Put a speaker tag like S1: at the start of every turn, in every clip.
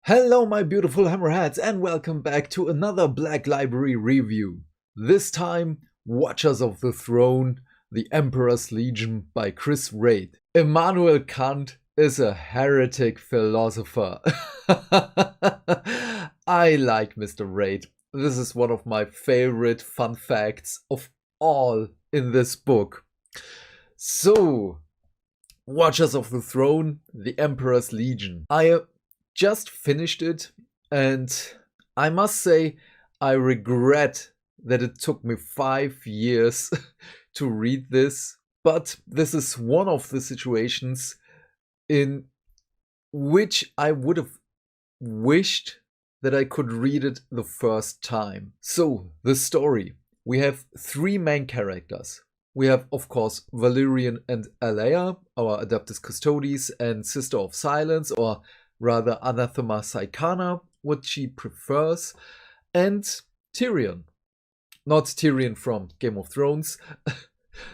S1: Hello my beautiful hammerheads and welcome back to another Black Library review. This time, Watchers of the Throne, The Emperor's Legion by Wraight. Immanuel Kant is a heretic philosopher. I like Mr. Wraight. This is one of my favorite fun facts of all in this book. So, Watchers of the Throne, The Emperor's Legion. I just finished it and I must say I regret that it took me 5 years to read this, but this is one of the situations in which I would have wished that I could read it the first time. So, the story. We have 3 main characters. We have, of course, Valerian and Alea, our Adeptus Custodes and Sister of Silence, or rather Anathema Saikana, what she prefers, and Tyrion. Not Tyrion from Game of Thrones.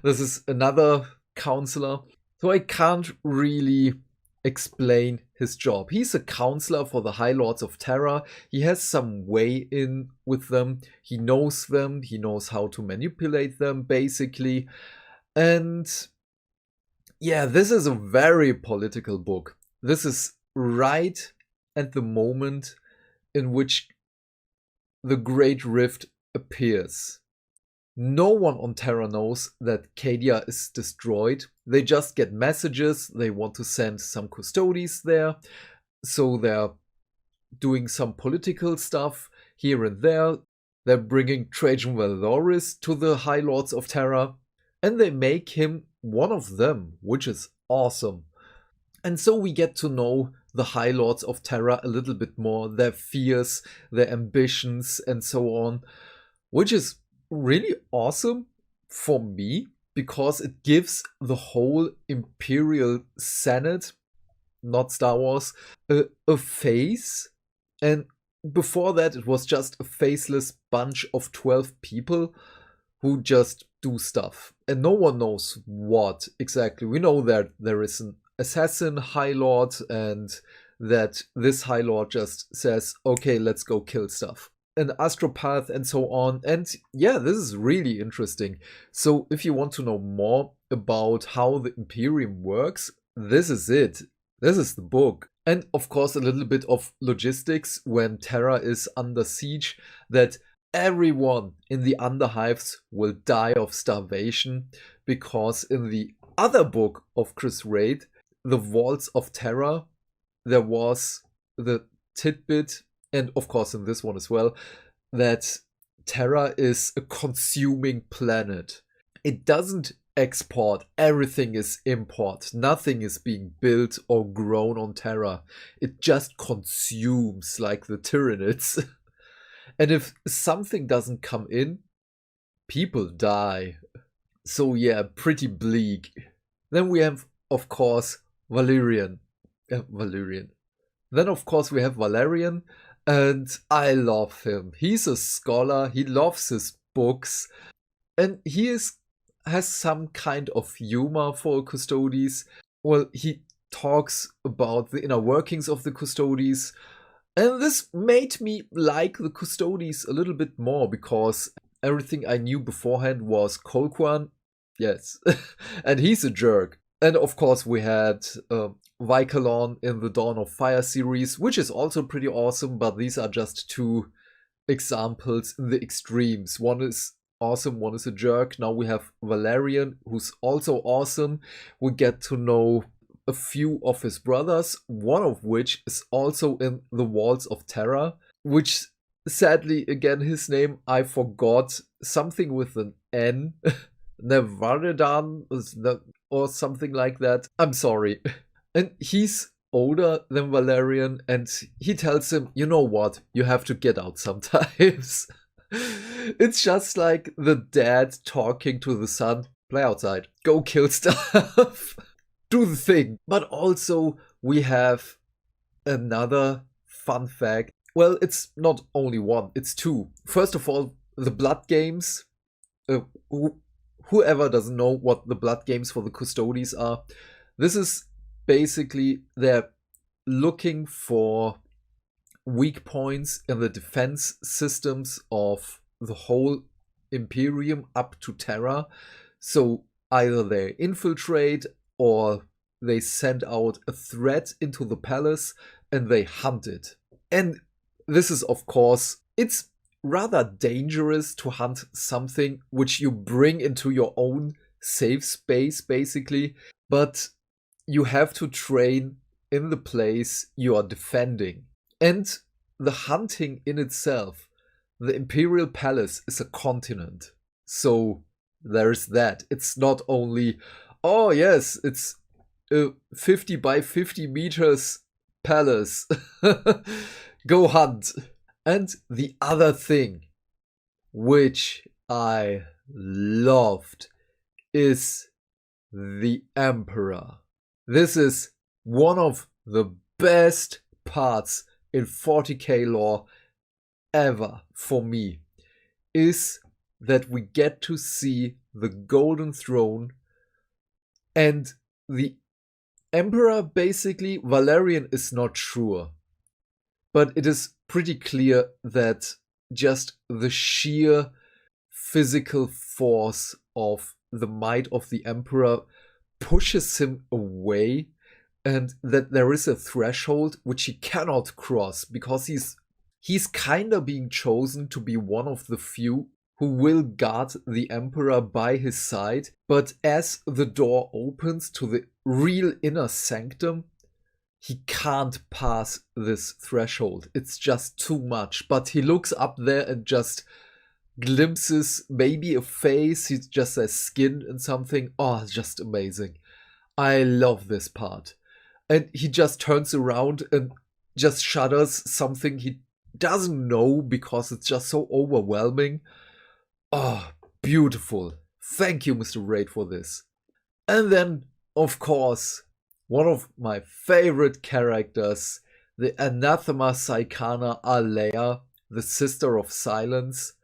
S1: This is another counselor. So I can't really explain his job. He's a counselor for the High Lords of Terra. He has some way in with them. He knows them. He knows how to manipulate them, basically. And yeah, this is a very political book. This is right at the moment in which the Great Rift appears. No one on Terra knows that Cadia is destroyed. They just get messages. They want to send some custodes there. So they're doing some political stuff here and there. They're bringing Trajan Valoris to the High Lords of Terra. And they make him one of them, which is awesome. And so we get to know the High Lords of Terra a little bit more, their fears, their ambitions, and so on, which is really awesome for me because it gives the whole Imperial Senate, not Star Wars, a face. And before that, it was just a faceless bunch of 12 people who just do stuff. And no one knows what exactly. We know that there is an assassin High Lord and that this High Lord just says, okay, let's go kill stuff. An astropath and so on. And yeah, this is really interesting. So if you want to know more about how the Imperium works, this is it. This is the book. And of course a little bit of logistics when Terra is under siege, that everyone in the Underhives will die of starvation, because in the other book of Wraight, The Walls of Terra, there was the tidbit, and of course in this one as well, that Terra is a consuming planet. It doesn't export, everything is import. Nothing is being built or grown on Terra. It just consumes like the Tyranids. And if something doesn't come in, people die. So yeah, pretty bleak. Then we have, of course, Valerian. Then of course we have Valerian, and I love him. He's a scholar, he loves his books, and he has some kind of humor for custodes. Well, he talks about the inner workings of the custodes, and this made me like the custodes a little bit more, because everything I knew beforehand was Colquhoun, yes, and he's a jerk. And of course we had Vicalon in the Dawn of Fire series, which is also pretty awesome, but these are just 2 examples in the extremes. One is awesome, one is a jerk. Now we have Valerian, who's also awesome. We get to know a few of his brothers, one of which is also in the Walls of Terra, which sadly, again, his name I forgot, something with an N. Nevaridan or something like that. I'm sorry. And he's older than Valerian, and he tells him, you know what, you have to get out sometimes. It's just like the dad talking to the son, play outside, go kill stuff, do the thing. But also we have another fun fact. Well, it's not only one, it's 2. First of all, the blood games. Whoever doesn't know what the blood games for the custodes are, this is basically they're looking for weak points in the defense systems of the whole Imperium up to Terra. So either they infiltrate or they send out a threat into the palace and they hunt it. And this is, of course, it's rather dangerous to hunt something which you bring into your own safe space, basically. But you have to train in the place you are defending. And the hunting in itself, the Imperial Palace is a continent. So there's that. It's not only, oh yes, it's a 50 by 50 meters palace. Go hunt. And the other thing which I loved is the Emperor. This is one of the best parts in 40k lore ever for me, is that we get to see the Golden Throne and the Emperor. Basically, Valerian is not sure, but it is pretty clear that just the sheer physical force of the might of the Emperor pushes him away, and that there is a threshold which he cannot cross, because he's kind of being chosen to be one of the few who will guard the Emperor by his side. But as the door opens to the real inner sanctum, he can't pass this threshold. It's just too much. But he looks up there and just glimpses maybe a face. He just says skin and something. Oh, it's just amazing. I love this part. And he just turns around and just shudders, something he doesn't know because it's just so overwhelming. Oh, beautiful. Thank you, Mr. Wraight, for this. And then, of course, one of my favorite characters, the Anathema Psychana Alea, the Sister of Silence.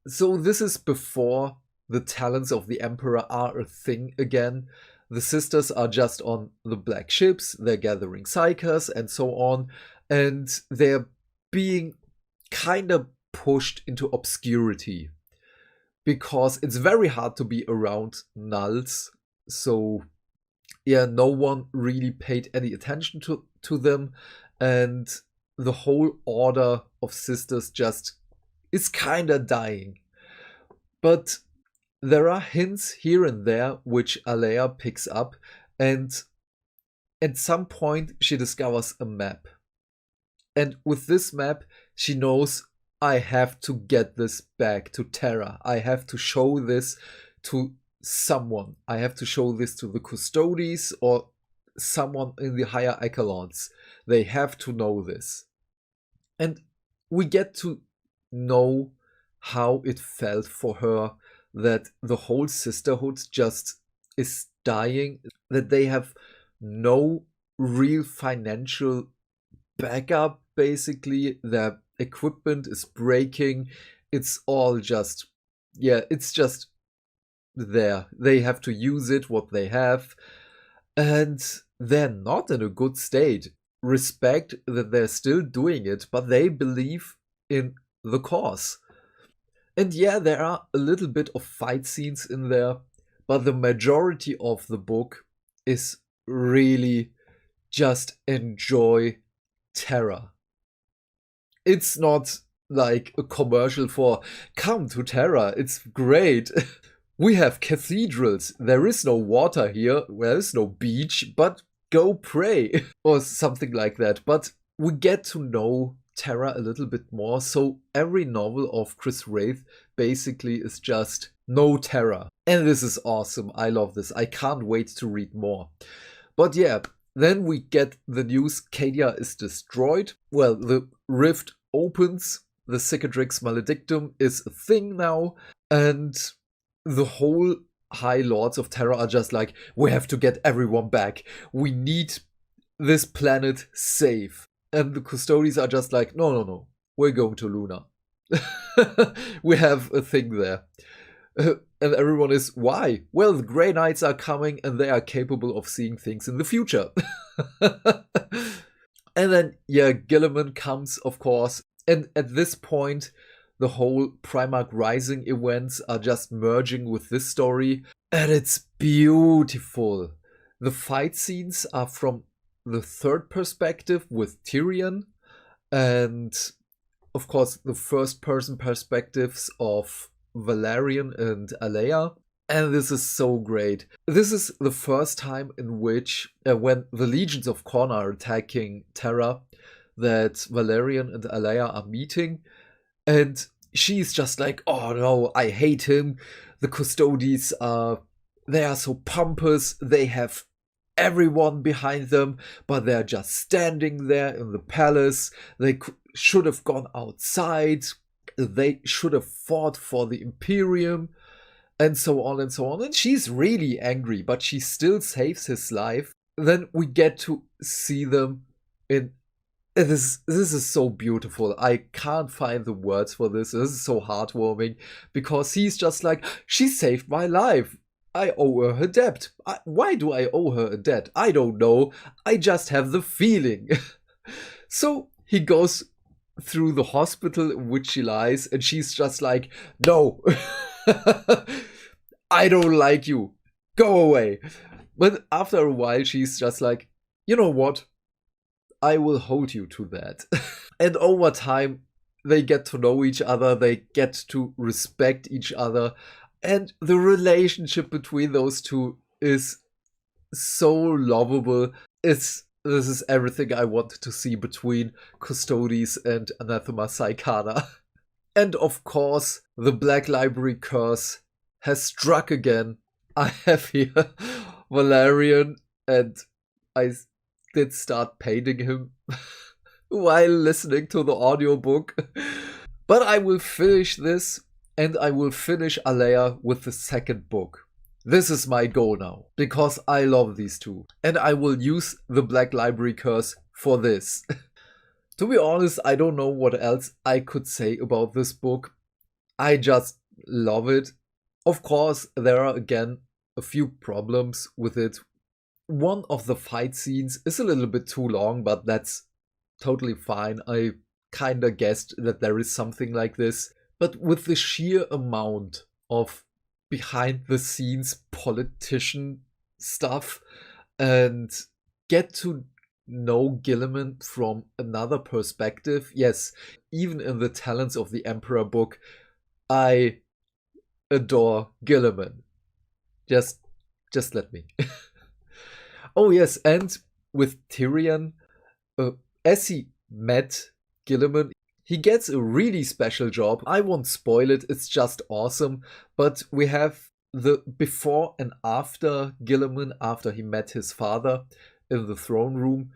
S1: So this is before the talents of the Emperor are a thing again. The sisters are just on the black ships, they're gathering psychers and so on, and they're being kind of pushed into obscurity because it's very hard to be around nulls. So yeah, no one really paid any attention to them, and the whole order of sisters just is kind of dying. But there are hints here and there which Alea picks up, and at some point she discovers a map. And with this map, she knows, I have to get this back to Terra. I have to show this to someone. I have to show this to the custodes or someone in the higher echelons. They have to know this. And we get to know how it felt for her that the whole sisterhood just is dying, that they have no real financial backup, basically. Their equipment is breaking. It's all just, yeah, it's just there. They have to use it, what they have. And they're not in a good state. Respect that they're still doing it, but they believe in the cause. And yeah, there are a little bit of fight scenes in there, but the majority of the book is really just enjoy Terra. It's not like a commercial for come to Terra, it's great. We have cathedrals, there is no water here, there is no beach, but go pray, or something like that. But we get to know Terra a little bit more, so every novel of Chris Wraight basically is just no Terra. And this is awesome, I love this, I can't wait to read more. But yeah, then we get the news Cadia is destroyed. Well, the rift opens, the Cicatrix Maledictum is a thing now, and the whole High Lords of Terra are just like, we have to get everyone back, we need this planet safe. And the Custodes are just like, no, we're going to Luna. We have a thing there. And everyone is, why? Well, the Grey Knights are coming and they are capable of seeing things in the future. And then, yeah, Gilliman comes, of course. And at this point, the whole Primarch Rising events are just merging with this story. And it's beautiful. The fight scenes are from the third perspective with Tyrion. And, of course, the first person perspectives of Valerian and Alea. And this is so great. This is the first time in which, when the legions of Khorne are attacking Terra, that Valerian and Alea are meeting. And she's just like, oh no, I hate him. The custodes they are so pompous. They have everyone behind them, but they're just standing there in the palace. They should have gone outside. They should have fought for the Imperium. And so on and so on. And she's really angry, but she still saves his life. Then we get to see them in... This is so beautiful. I can't find the words for this. This is so heartwarming. Because he's just like, she saved my life. I owe her a debt. Why do I owe her a debt? I don't know. I just have the feeling. So he goes through the hospital in which she lies. And she's just like, no. I don't like you. Go away. But after a while, she's just like, you know what? I will hold you to that. And over time, they get to know each other. They get to respect each other. And the relationship between those two is so lovable. This is everything I wanted to see between Custodes and Anathema Psychana. And of course, the Black Library curse has struck again. I have here Valerian, and I did start painting him while listening to the audiobook. But I will finish this, and I will finish Alea with the second book. This is my goal now, because I love these two. And I will use the Black Library curse for this. To be honest, I don't know what else I could say about this book. I just love it. Of course, there are again a few problems with it. One of the fight scenes is a little bit too long, but that's totally fine. I kinda guessed that there is something like this. But with the sheer amount of behind the scenes politician stuff and get to know Gilliman from another perspective. Yes, even in the Talents of the Emperor book, I adore Gilliman. Just let me. Oh yes, and with Tyrion, as he met Gilliman, he gets a really special job. I won't spoil it, it's just awesome. But we have the before and after Gilliman, after he met his father in the throne room.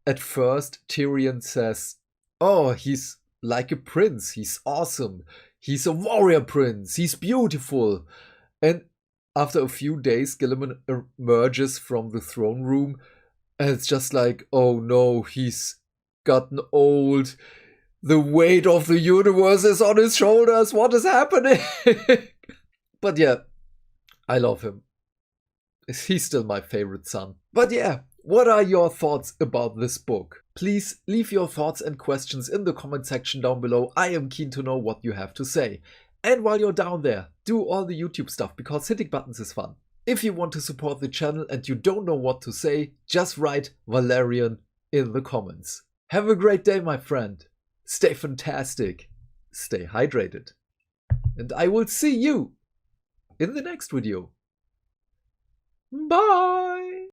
S1: At first, Tyrion says, oh, he's like a prince, he's awesome. He's a warrior prince, he's beautiful. And after a few days, Gilliman emerges from the throne room. And it's just like, oh no, he's gotten old. The weight of the universe is on his shoulders. What is happening? But yeah, I love him. He's still my favorite son. But yeah, what are your thoughts about this book? Please leave your thoughts and questions in the comment section down below. I am keen to know what you have to say. And while you're down there, do all the YouTube stuff, because hitting buttons is fun. If you want to support the channel and you don't know what to say, just write Valerian in the comments. Have a great day, my friend. Stay fantastic. Stay hydrated. And I will see you in the next video. Bye!